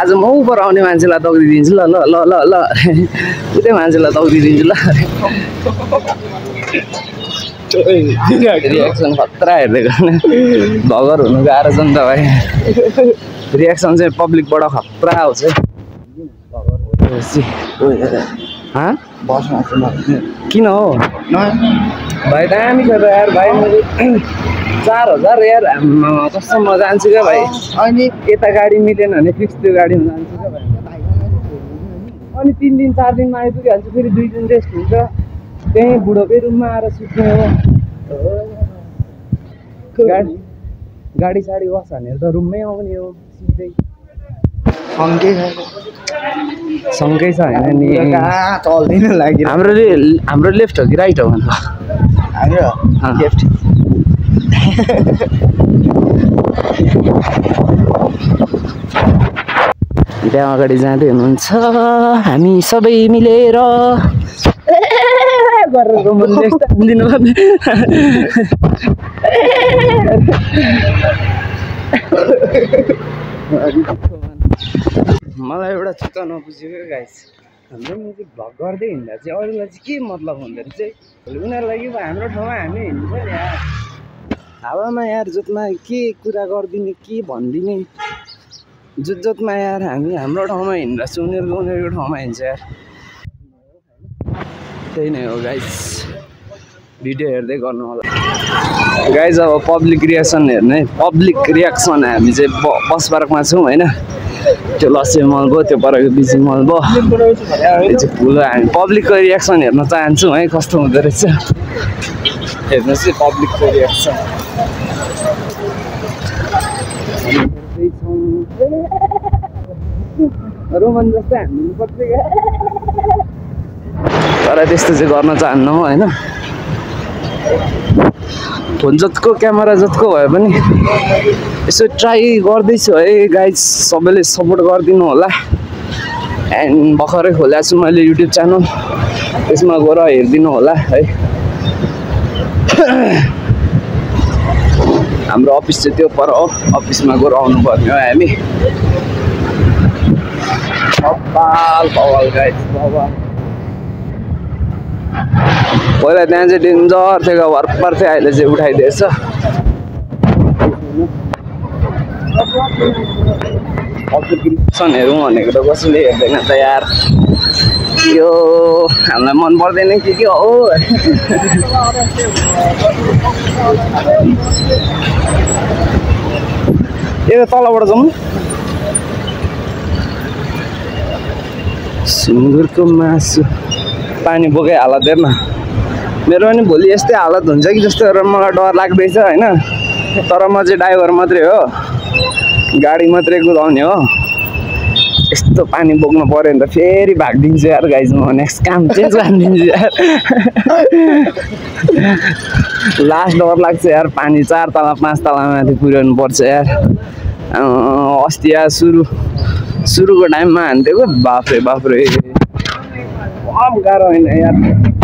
आज म ऊपर आउने मान्छेलाई तौदिदिन्छु ल ल ल ल ल उतै मान्छेलाई तौदिदिन्छु ल रियाक्सन खतरा हेर्दै गर्ने भगर हुनु गाह्रो छ नि त भाइ रियाक्सन चाहिँ पब्लिकबाट खतरा आउँछ किन हो भाइ दामी छ त यार भाइ मैले 4000 यार कस्तो म जान्छु क्या भाइ अनि यता गाडी मिलेन भने फिक्स त्यो गाडीमा जान्छु क्या भाइ अनि 3 दिन 4 दिनमा आइपुगिहाल्छु फेरि 2 दिन रेस्ट हुन्छ त्यहीँ बुढोकै रुममा आएर सुत्ने हो गाडी साडी वास हानेर त रुममै आउने हो सिधै सँगै छ होइन नि चल्दैन लाग्यो हाम्रो लेफ्ट हो कि राइट हो भन्नु लेफ्ट त्यहाँ अगाडि जाँदै हुनुहुन्छ हामी सबै मिलेर गरेर दिनुपर्ने मलाई एउटा चित्त नबुझेको गाइस हाम्रो म्युजिक भ्लग गर्दै हिँड्दा चाहिँ अरूलाई चाहिँ के मतलब हुँदो रहेछ उनीहरूलाई कि हाम्रो ठाउँमा हामी हिँड्छ नि यार हावामा यार जोतमा के कुरा गरिदिने के भनिदिने जोतमा यार हामी हाम्रो ठाउँमा हिँड्दा चाहिँ उनीहरूको ठाउँमा हिँड्छ यार त्यही नै हो गाइस भिडियो हेर्दै गर्नु होला गाइस अब पब्लिक रियाक्सन हेर्ने पब्लिक रियाक्सन हामी चाहिँ बस पार्कमा छौँ होइन त्यो लस्सी मल भयो त्यो परको बिजी मल भयो त्यो चाहिँ ठुलो हामी पब्लिकको रियाक्सन हेर्न चाहन्छौँ है कस्तो हुँदो रहेछ हेर्नुहोस् है पब्लिकको रियाक्सन रोमन जस्तै हान्नुपर्छ क्या तर त्यस्तो चाहिँ गर्न चाहन्नँ होइन फोन जतिको क्यामेरा जतिको भए पनि यसो ट्राई गर्दैछु है गाइज सबैले सपोर्ट गरिदिनु होला एन्ड भर्खरै खोलेको छु मैले युट्युब च्यानल त्यसमा गएर हेरिदिनु होला है हाम्रो अफिस चाहिँ त्यो पर हो अफिसमा गएर आउनुपर्ने हो हामी बवाल गाइज बवाल पहिला त्यहाँ चाहिँ डेन्जर थियो भर्खर थियो अहिले चाहिँ उठाइदिएछ हेरौँ भनेको त कसैले हेर्दैन त यार यो हामीलाई मन पर्दैन के हो यो तलबाट जाउँ सुँगुरको मासु पानी बोकै हालत हेर्न मेरो पनि भोलि यस्तै हालत हुन्छ कि जस्तो गरेर मलाई डर लाग्दैछ होइन तर म चाहिँ ड्राइभर मात्रै हो गाडी मात्रै कुदाउने हो यस्तो पानी बोक्नु पऱ्यो भने त फेरि भागिदिन्छु यार गाइज म नेक्स्ट काम चेन्ज गरिदिन्छु यार लास्ट डर लाग्छ यार पानी 4 तला 5 तला माथि पुर्याउनु पर्छ यार अस्ति यार सुरुको टाइममा हान्थेको बाफ्रे कम गाह्रो होइन यार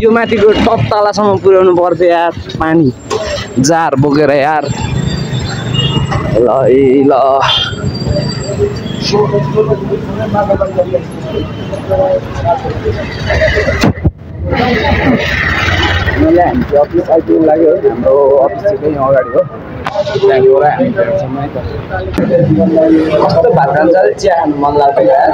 यो माथिको टप तलासम्म पुर्याउनु पर्थ्यो यार पानी जार बोकेर यार ल हामी अफिस आइपुग्नु लाग्यो हाम्रो अफिस चाहिँ त्यहीँ अगाडि हो त्यहाँबाट हामी भेट्छौँ है त कस्तो भात खान्छ चिया खानु मन लाग्छ यार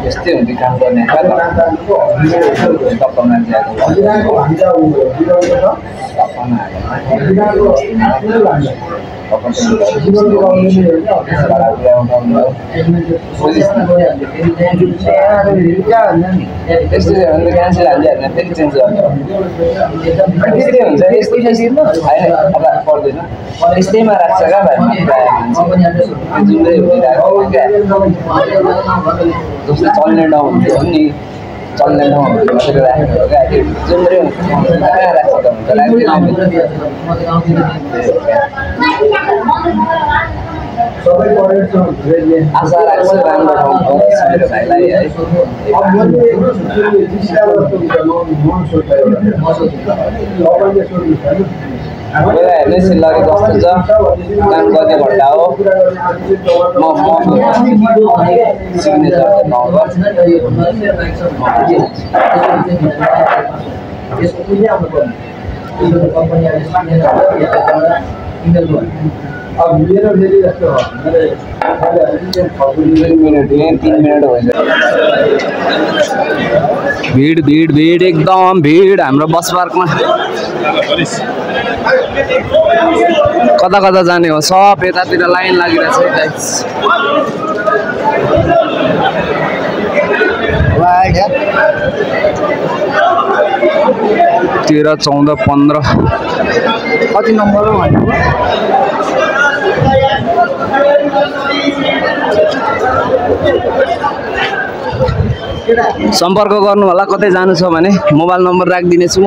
यस्तै हुन्छ काम गर्ने यस्तैमा राख्छ क्या जस्तो चल्ने ठाउँ हुन्थ्यो नि चल्ने ठाउँ राखेको हो क्या जुम्रे आशा राख्छु राम्रो ठाउँ होस् मेरो भाइलाई है पहिला हेर्ने सिलगढी कस्तो छ काम कति घन्टा हो म सिग्नेचर भीड भीड भीड एकदम भीड हाम्रो बस पार्कमा कता कता जाने हो सब यतातिर लाइन लागिरहेछ है 13 14 15 कति नम्बर हो सम्पर्क गर्नु होला कतै जानु छ भने मोबाइल नम्बर राखिदिनेछु म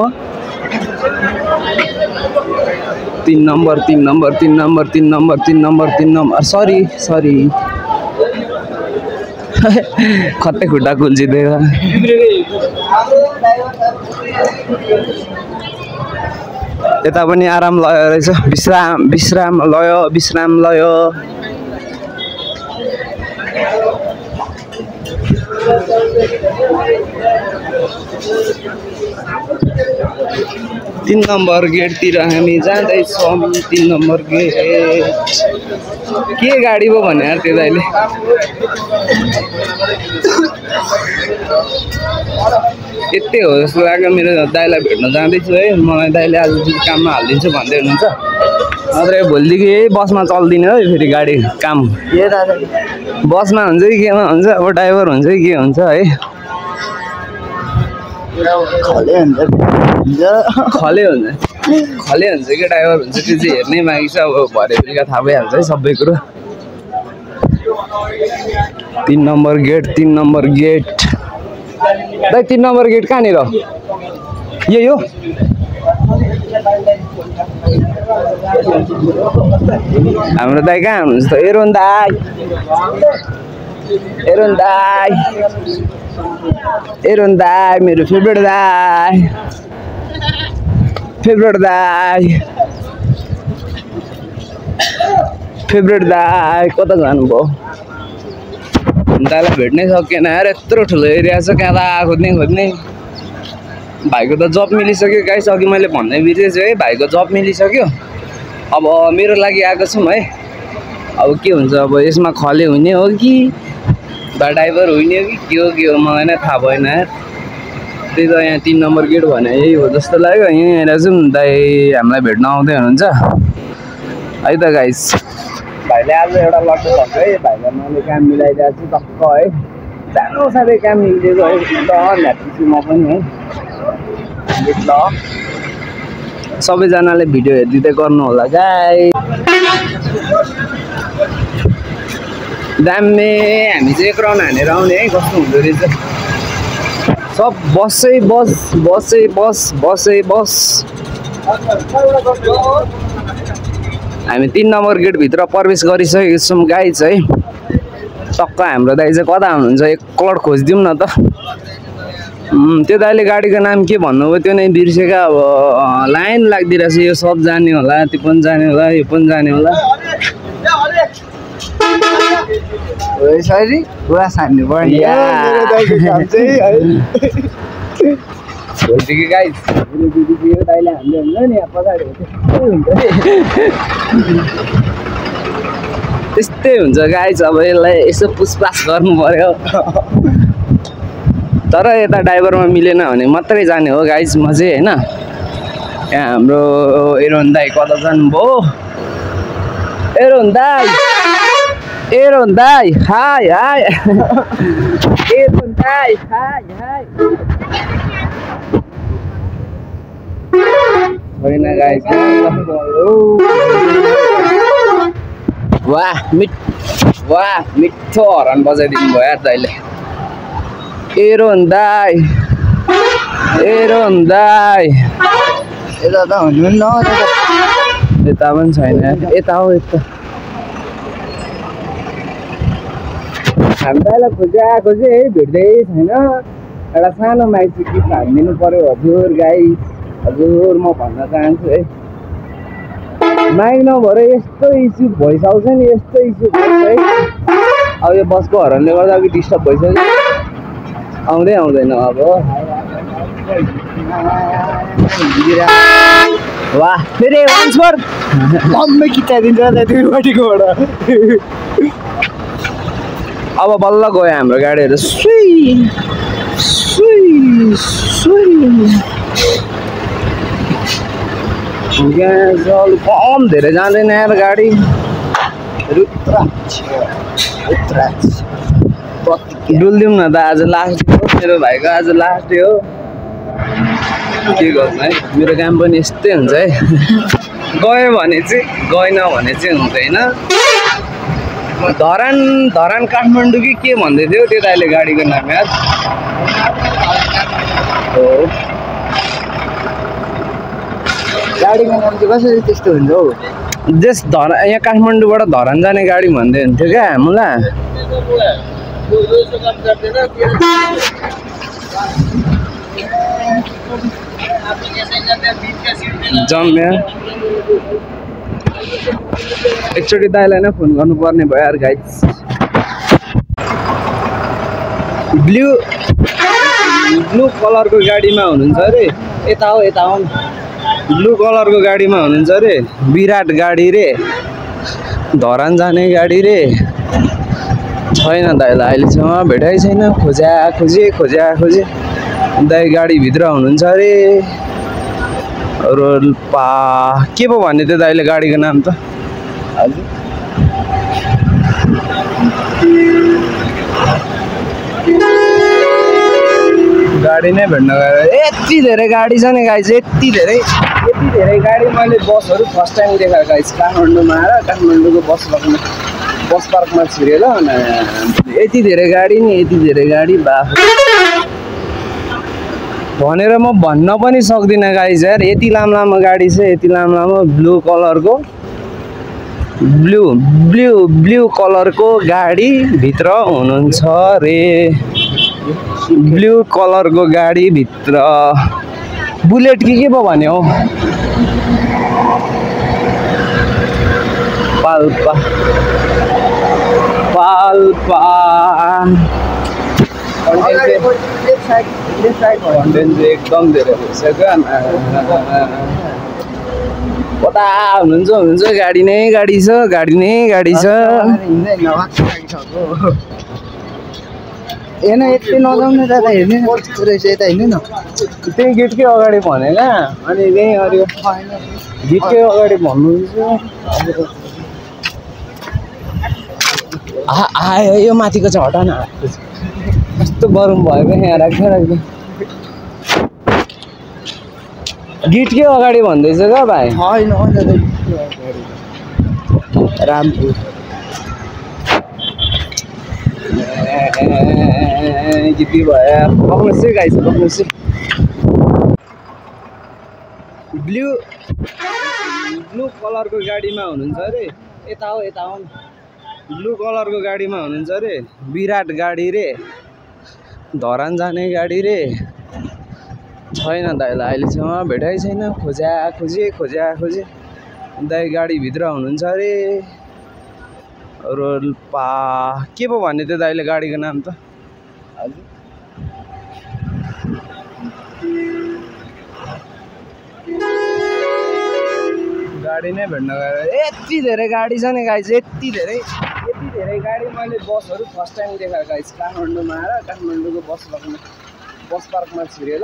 3 number 3 number 3 number 3 number 3 number 3 number सरी खत्ते खुट्टा कुल्चिदिएको यता पनि आराम लय रहेछ विश्राम लय 3 नम्बर गेटतिर हामी जाँदैछौँ 3 नम्बर गेट के गाडी पो भने यार त्यो दाइले यतै हो जस्तो लाग्यो मेरो दाइलाई भेट्न जाँदैछु है मलाई दाइले आज काममा हालिदिन्छु भन्दै हुनुहुन्छ नत्र भोलिदेखि यही बसमा चल्दिने हो फेरि गाडी काम बसमा हुन्छ कि केमा हुन्छ अब ड्राइभर हुन्छ कि के हुन्छ है खले हुन्छ कि ड्राइभर हुन्छ त्यो चाहिँ हेर्नै बाँकी छ अब भरे बेलुका थाहा भइहाल्छ है सबै कुरो 3 नम्बर गेट 3 नम्बर गेट दाइ 3 नम्बर गेट कहाँनिर यही हो हाम्रो दाइ कहाँ हुनुहुन्छ त एरोन दाइ मेरो फेभरेट दाइ कता जानुभयो दाइलाई भेट्नै सकेन यार यत्रो ठुलो एरिया छ कहाँ खोज्ने भाइको त जब मिलिसक्यो गाइस अघि मैले भन्दै बिर्सेछु है भाइको जब मिलिसक्यो अब मेरो लागि आएको छौँ है अब के हुन्छ अब यसमा खले हुने हो कि बा ड्राइभर हुने हो कि के हो मलाई नै थाहा भएन यार त्यही त यहाँ 3 नम्बर गेट भने यही हो जस्तो लाग्यो यहीँनिर चाहिँ दाइ हामीलाई भेट्न आउँदै हुनुहुन्छ है त गाइस भाइले आज एउटा लट्टो छ है भाइलाई मैले काम मिलाइदिएको छु टक्क है सानो साथै काम मिलिदिएको है एकदम ह्याप्पी छु म पनि है ल सबैजनाले भिडियो हेरिदिँदै गर्नु होला गाइस दामी हामी चाहिँ एक राउन्ड हानेर आउने है कस्तो हुँदो रहेछ सब बसै बस हामी 3 नम्बर गेटभित्र प्रवेश गरिसकेको छौँ गाइस है टक्क हाम्रो दाइ चाहिँ कता हुनुहुन्छ एकलट खोजिदिउँ न त त्यो दाइले गाडीको नाम के भन्नुभयो त्यो नै बिर्सेका अब लाइन लाग्दिरहेछ यो सब जाने होला त्यो पनि जाने होला यो पनि जाने होला पुरा सान्नु पर्यो भोलिदेखि गाइस यो दाइले हामीले हुन्छ नि यहाँ पछाडि त्यस्तै हुन्छ गाइस अब यसलाई यसो पुछपाछ गर्नु पर्यो तर यता ड्राइभरमा मिलेन भने मात्रै जाने हो गाइस म चाहिँ होइन यहाँ हाम्रो एरोन दाइ कता जानुभयो एरोन दाइ हाई एरोन दाइ हाई होइन गाइस वाह मिठो हर्न बजाइदिनु भयो यार दाइले एरोन दाइ यता त हुनु न यता पनि छैन यता हो यता हामीलाई खोजे है भेट्दै छैन। एउटा सानो माइती गीत हालिदिनु पर्यो हजुर गाई। हजुर म भन्न चाहन्छु है माइक नभएर यस्तो इस्यु भोइस आउँछ नि, यस्तो इस्यु भइस है। अब यो बसको हरनले गर्दा अघि डिस्टर्ब भइसक्यो, आउँदै आउँदैन अब। वाह फेरि वान्स मोर लम्बै खिचाइदिन्छ दुईपट्टिकोबाट। अब बल्ल गयो हाम्रो गाडीहरू सुई सुई सुई। ग्यास कम धेरै जाँदैन यार गाडी। डुलिदिउँ न त, आज लास्ट डे हो मेरो भाइको, आज लास्ट डे हो। के गर्नु है, मेरो काम पनि यस्तै हुन्छ है। गयो भने चाहिँ गएन भने चाहिँ हुँदैन। धरान काठमाडौँ कि के भन्दै थियो त्यो त अहिले गाडीको नाम यार हो। गाडीको नाम चाहिँ कसरी त्यस्तो हुन्छ हौ? यहाँ काठमाडौँबाट धरान जाने गाडी भन्दै हुन्थ्यो क्या हामीलाई। जम्या एकचोटि दाइलाई नै फोन गर्नुपर्ने भयो यार गाइस। ब्लू कलरको गाडीमा हुनुहुन्छ अरे, यता हो ब्लू कलरको गाडीमा हुनुहुन्छ अरे। विराट गाडी रे, धरान जाने गाडी रे। छैन दाइलाई अहिलेसम्म भेटाइ छैन। खोजे दाइ गाडीभित्र हुनुहुन्छ अरे। रोल्पा के पो भन्ने थियो दाइले गाडीको नाम त? हजुर गाडी नै भेट्न गएर यति धेरै गाडी छ नि गाइस, यति धेरै गाडी। मैले बसहरू फर्स्ट टाइम देखाएको गाइस काठमाडौँमा आएर। काठमाडौँको बस पार्कमा छिरेर यति धेरै गाडी नि, यति धेरै गाडी बा भनेर म भन्न पनि सक्दिनँ गाइस यार। यति लामो गाडी छ, यति लामो ब्लू कलरको ब्लू कलरको गाडी भित्र हुनुहुन्छ रे। ब्लू कलरको गाडी भित्र बुलेट के पो भन्यो? पाल्पा एकदम धेरै भइसक्यो। कता हुनुहुन्छ गाडी नै गाडी छ। हेर्न यति नजाउनु दादा, हेर्नु न कस्तो रहेछ यता, हेर्नु न। त्यही गेटकै अगाडि भनेको अनि त्यहीँ अरू गेटकै अगाडि भन्नुहुन्छ। आयो यो माथिको चाहिँ हटा न, कस्तो गरम भएको यहाँ राख्दै गेटकै अगाडि भन्दैछ क्या भाइ? होइन रामपुर गीती भयो। बस्नुहोस् है गाइस, बस्नुहोस् है। ब्लू कलरको गाडीमा हुनुहुन्छ अरे, यता हो ब्लू कलरको गाडीमा हुनुहुन्छ अरे। विराट गाडी रे, धरान जाने गाडी रे। छैन दाइलाई अहिलेसम्म भेटाइ छैन। खोजे दाइ गाडीभित्र हुनुहुन्छ अरे। रोल्पा के पो भन्ने थियो दाइले गाडीको नाम त? हजुर गाडी नै भेट्न गएर यति धेरै गाडी छ नि गाइस, यति धेरै गाडी। मैले बसहरू फर्स्ट टाइम देखाएको गाइस काठमाडौँमा आएर। काठमाडौँको बस पार्कमा छिरेर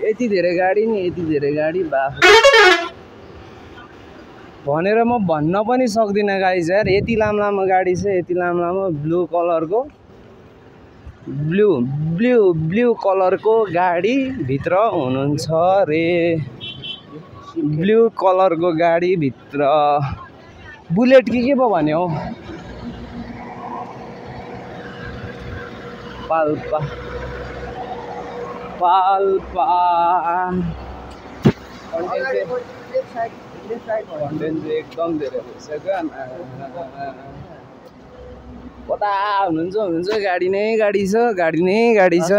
यति धेरै गाडी नि, यति धेरै गाडी बा भनेर म भन्न पनि सक्दिनँ गाइस यार। यति लामो गाडी छ, यति लामो ब्लू कलरको ब्लू कलरको गाडी भित्र हुनुहुन्छ रे। ब्लू कलरको गाडी भित्र बुलेट के पो भन्यो? पाल्पा एकदम धेरै भइसक्यो। कता हुनुहुन्छ गाडी नै गाडी छ गाडी नै गाडी छ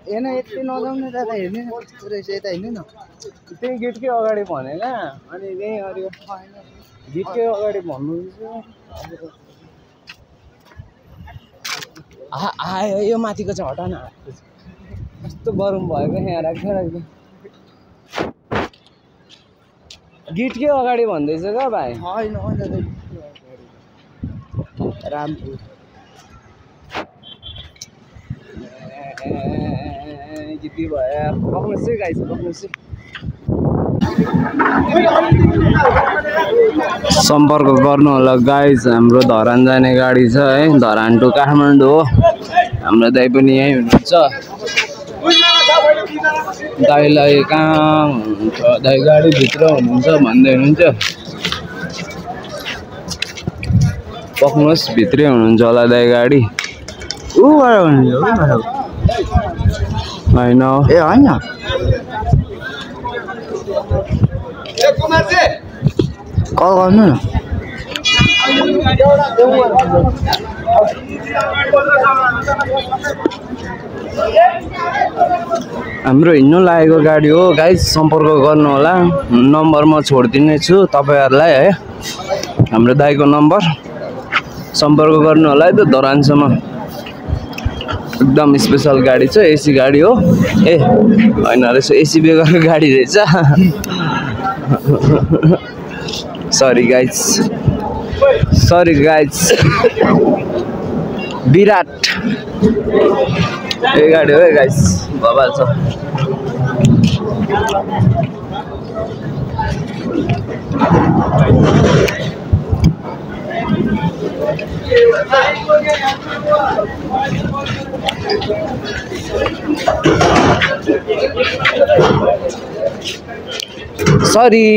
हेर्नु यति नजाउनु दादा हेर्नु न कस्तो रहेछ यता हेर्नु न त्यही गेटकै अगाडि भनेका अनि त्यही अरू गेटकै अगाडि भन्नुहुन्छ आयो यो माथिको चाहिँ हटा न कस्तो गरम भएको यहाँ राख्दै गेटकै अगाडि भन्दैछ क्या भाइ होइन रामपुर गीती भयो पक्नुहोस् है गाइस पक्नुहोस् है सम्पर्क गर्नु होला गाइस हाम्रो धरान जाने गाडी छ है धरान टु काठमाडौँ हो हाम्रो दाइ पनि यहीँ हुनुहुन्छ दाइलाई कहाँ हुनुहुन्छ दाइ गाडीभित्र हुनुहुन्छ भन्दै हुनुहुन्छ पक्नुहोस् भित्रै हुनुहुन्छ होला दाइ गाडी होइन ए होइन कल गर्नु न हाम्रो हिँड्नु लागेको गाडी हो गाइस सम्पर्क गर्नु होला नम्बर म छोडिदिने छु तपाईहरुलाई है हाम्रो दाइको नम्बर सम्पर्क गर्नु होला है त धरानसम्म एकदम स्पेशल गाडी छ एसी गाडी हो ए हैन रहेछ एसी बेगरको गाडी रहेछ सरी गाइस विराट ए गाडी हो गाइस बबाल छ सरी